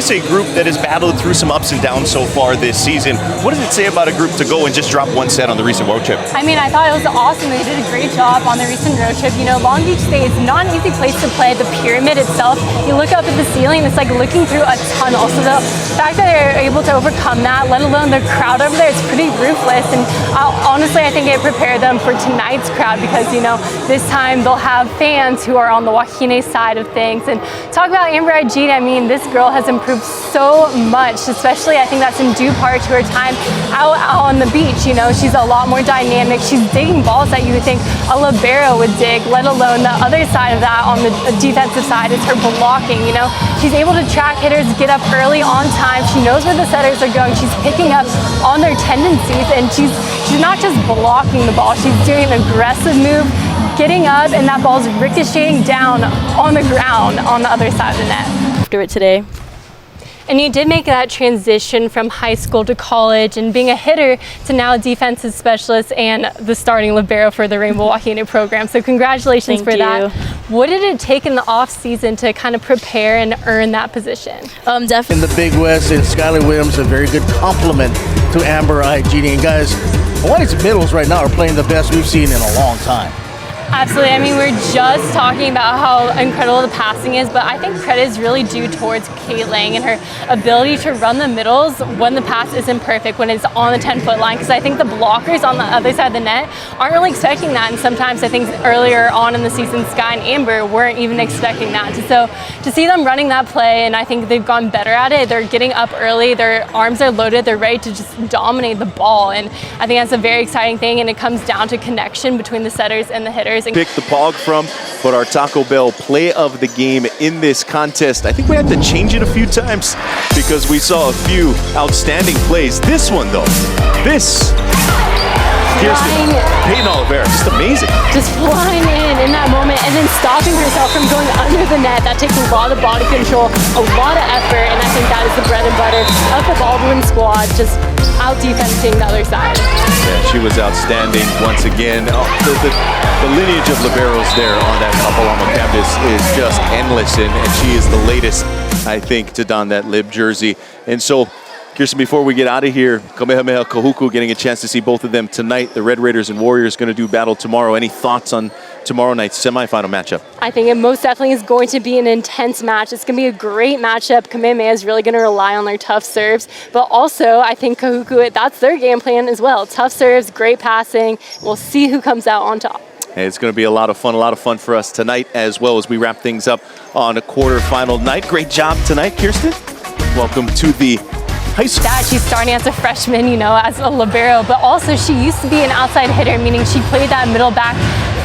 this a group that has battled through some ups and downs so far this season? What does it say about a group to go and just drop one set on the recent road trip? I mean, I thought it was awesome. They did a great job on the recent road trip. You know, Long Beach State is not an easy place to play. The pyramid itself, you look up at the ceiling, it's like looking through a tunnel. So the fact that they're able to overcome that, let alone the crowd over there, it's pretty ruthless. And honestly, I think it prepared them for tonight's crowd because, you know, this time they'll have fans who are on the Wahine side of things. And talk about Amber Ajit, I mean, this girl has improved so much, especially I think that's in due part to her time out on the beach. You know, she's a lot more dynamic. She's digging balls that you would think a libero would dig, let alone the other side of that on the defensive side is her blocking. You know, she's able to track hitters, get up early on time. She knows where the setters are going. She's picking up on their tendencies, and she's not just blocking the ball. She's doing an aggressive move, getting up, and that ball's ricocheting down on the ground on the other side of the net. After it today. And you did make that transition from high school to college and being a hitter to now a defensive specialist and the starting libero for the Rainbow Wahine program. So congratulations for that. What did it take in the off season to kind of prepare and earn that position? Definitely. In the Big West, and Skylar Williams, a very good compliment to Amber Ajit. And guys, Hawaii's middles right now are playing the best we've seen in a long time. Absolutely. I mean, we're just talking about how incredible the passing is, but I think credit is really due towards Kate Lang and her ability to run the middles when the pass isn't perfect, when it's on the 10-foot line, because I think the blockers on the other side of the net aren't really expecting that, and sometimes I think earlier on in the season, Sky and Amber weren't even expecting that. So to see them running that play, and I think they've gone better at it, they're getting up early, their arms are loaded, they're ready to just dominate the ball, and I think that's a very exciting thing, and it comes down to connection between the setters and the hitters. Pick the pog from, but our Taco Bell play of the game in this contest, I think we had to change it a few times because we saw a few outstanding plays. This one though, this Kirsten Peyton Oliveira, just amazing. Just flying in that moment and then stopping herself from going under the net. That takes a lot of body control, a lot of effort, and I think that is the bread and butter of the Baldwin squad, just out-defensing the other side. Yeah, she was outstanding once again. The lineage of liberos there on that Kapalama campus is just endless, and she is the latest, I think, to don that lib jersey. And so, Kirsten, before we get out of here, Kamehameha Kahuku getting a chance to see both of them tonight. The Red Raiders and Warriors going to do battle tomorrow. Any thoughts on tomorrow night's semifinal matchup? I think it most definitely is going to be an intense match. It's going to be a great matchup. Kamehameha is really going to rely on their tough serves, but also I think Kahuku, that's their game plan as well. Tough serves, great passing. We'll see who comes out on top. Hey, it's going to be a lot of fun for us tonight as well as we wrap things up on a quarterfinal night. Great job tonight, Kirsten. Welcome to the high school. Dad, she's starting as a freshman, you know, as a libero, but also she used to be an outside hitter, meaning she played that middle back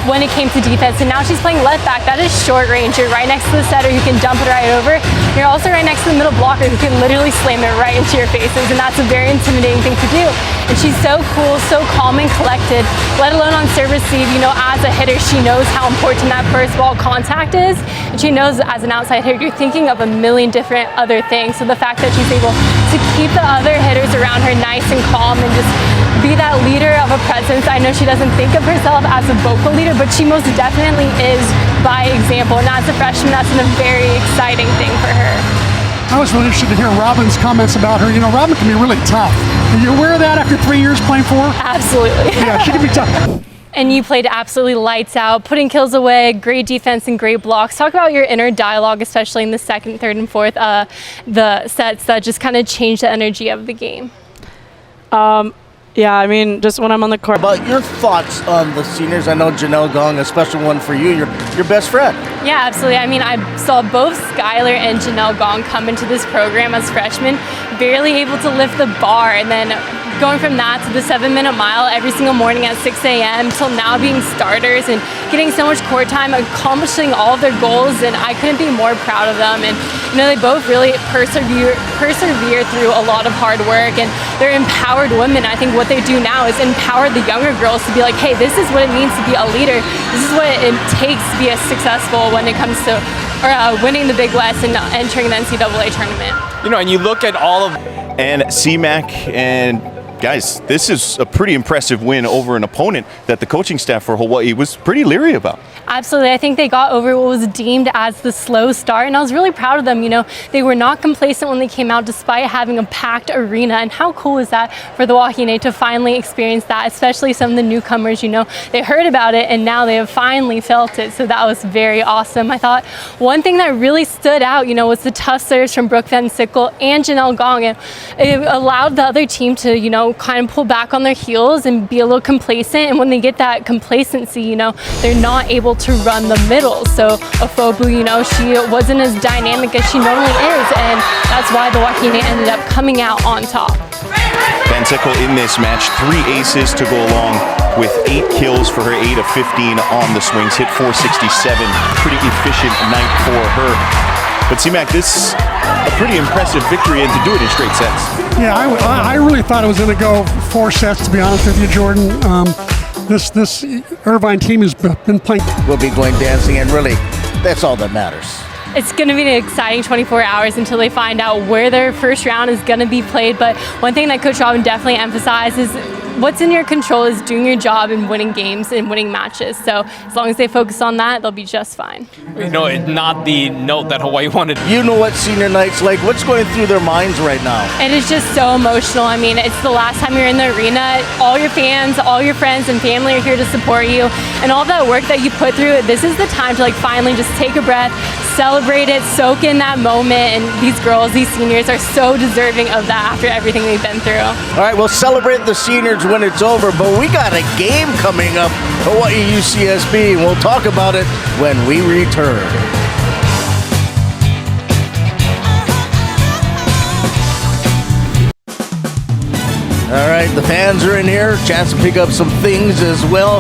when it came to defense, and now she's playing left back. That is short range. You're right next to the setter who can dump it right over. You're also right next to the middle blocker who can literally slam it right into your faces, and that's a very intimidating thing to do. And she's so cool, so calm and collected, let alone on serve receive. You know, as a hitter, she knows how important that first ball contact is, and she knows as an outside hitter, you're thinking of a million different other things. So the fact that she's able to keep the other hitters around her nice and calm and just be that leader of a presence. I know she doesn't think of herself as a vocal leader, but she most definitely is by example. And as a freshman, that's a very exciting thing for her. I was really interested to hear Robin's comments about her. You know, Robin can be really tough. Are you aware of that after 3 years playing for her? Absolutely. Yeah, she can be tough. And you played absolutely lights out, putting kills away, great defense and great blocks. Talk about your inner dialogue, especially in the second, third, and fourth, the sets that just kind of changed the energy of the game. Yeah, I mean, just when I'm on the court. About your thoughts on the seniors? I know Janelle Gong, a special one for you, your best friend. Yeah, absolutely. I mean, I saw both Skylar and Janelle Gong come into this program as freshmen, barely able to lift the bar, and then going from that to the 7-minute mile every single morning at 6 a.m. till now being starters and getting so much court time, accomplishing all of their goals, and I couldn't be more proud of them. And you know, they both really persevere through a lot of hard work, and they're empowered women. I think what they do now is empower the younger girls to be like, hey, this is what it means to be a leader. This is what it takes to be a successful when it comes to winning the Big West and entering the NCAA tournament. You know, and you look at all of and CMAC, and guys, this is a pretty impressive win over an opponent that the coaching staff for Hawaii was pretty leery about. Absolutely. I think they got over what was deemed as the slow start, and I was really proud of them. You know, they were not complacent when they came out despite having a packed arena, and how cool is that for the Wahine to finally experience that, especially some of the newcomers. You know, they heard about it and now they have finally felt it, so that was very awesome. I thought one thing that really stood out, you know, was the tough serves from Brooke Van Sickle and Janelle Gong, and it allowed the other team to, you know, kind of pull back on their heels and be a little complacent, and when they get that complacency, you know, they're not able to run the middle. So Afobu, you know, she wasn't as dynamic as she normally is, and that's why the Wahine ended up coming out on top. Van Sickle in this match, 3 aces to go along with 8 kills for her, 8 of 15 on the swings, hit 467. Pretty efficient night for her. But C-Mac, this a pretty impressive victory, and to do it in straight sets. Yeah, I really thought it was going to go 4 sets, to be honest with you, Jordan. This Irvine team has been playing. We'll be going dancing, and really, that's all that matters. It's going to be an exciting 24 hours until they find out where their first round is going to be played. But one thing that Coach Robin definitely emphasizes is what's in your control is doing your job and winning games and winning matches. So as long as they focus on that, they'll be just fine. You know, not the note that Hawaii wanted. You know what senior night's like. What's going through their minds right now? It is just so emotional. I mean, it's the last time you're in the arena. All your fans, all your friends and family are here to support you. And all that work that you put through, this is the time to like finally just take a breath, celebrate it, soak in that moment. And these girls, these seniors are so deserving of that after everything they've been through. All right, we'll celebrate the seniors when it's over, but we got a game coming up, Hawaii UCSB, and we'll talk about it when we return. All right, the fans are in here, chance to pick up some things as well.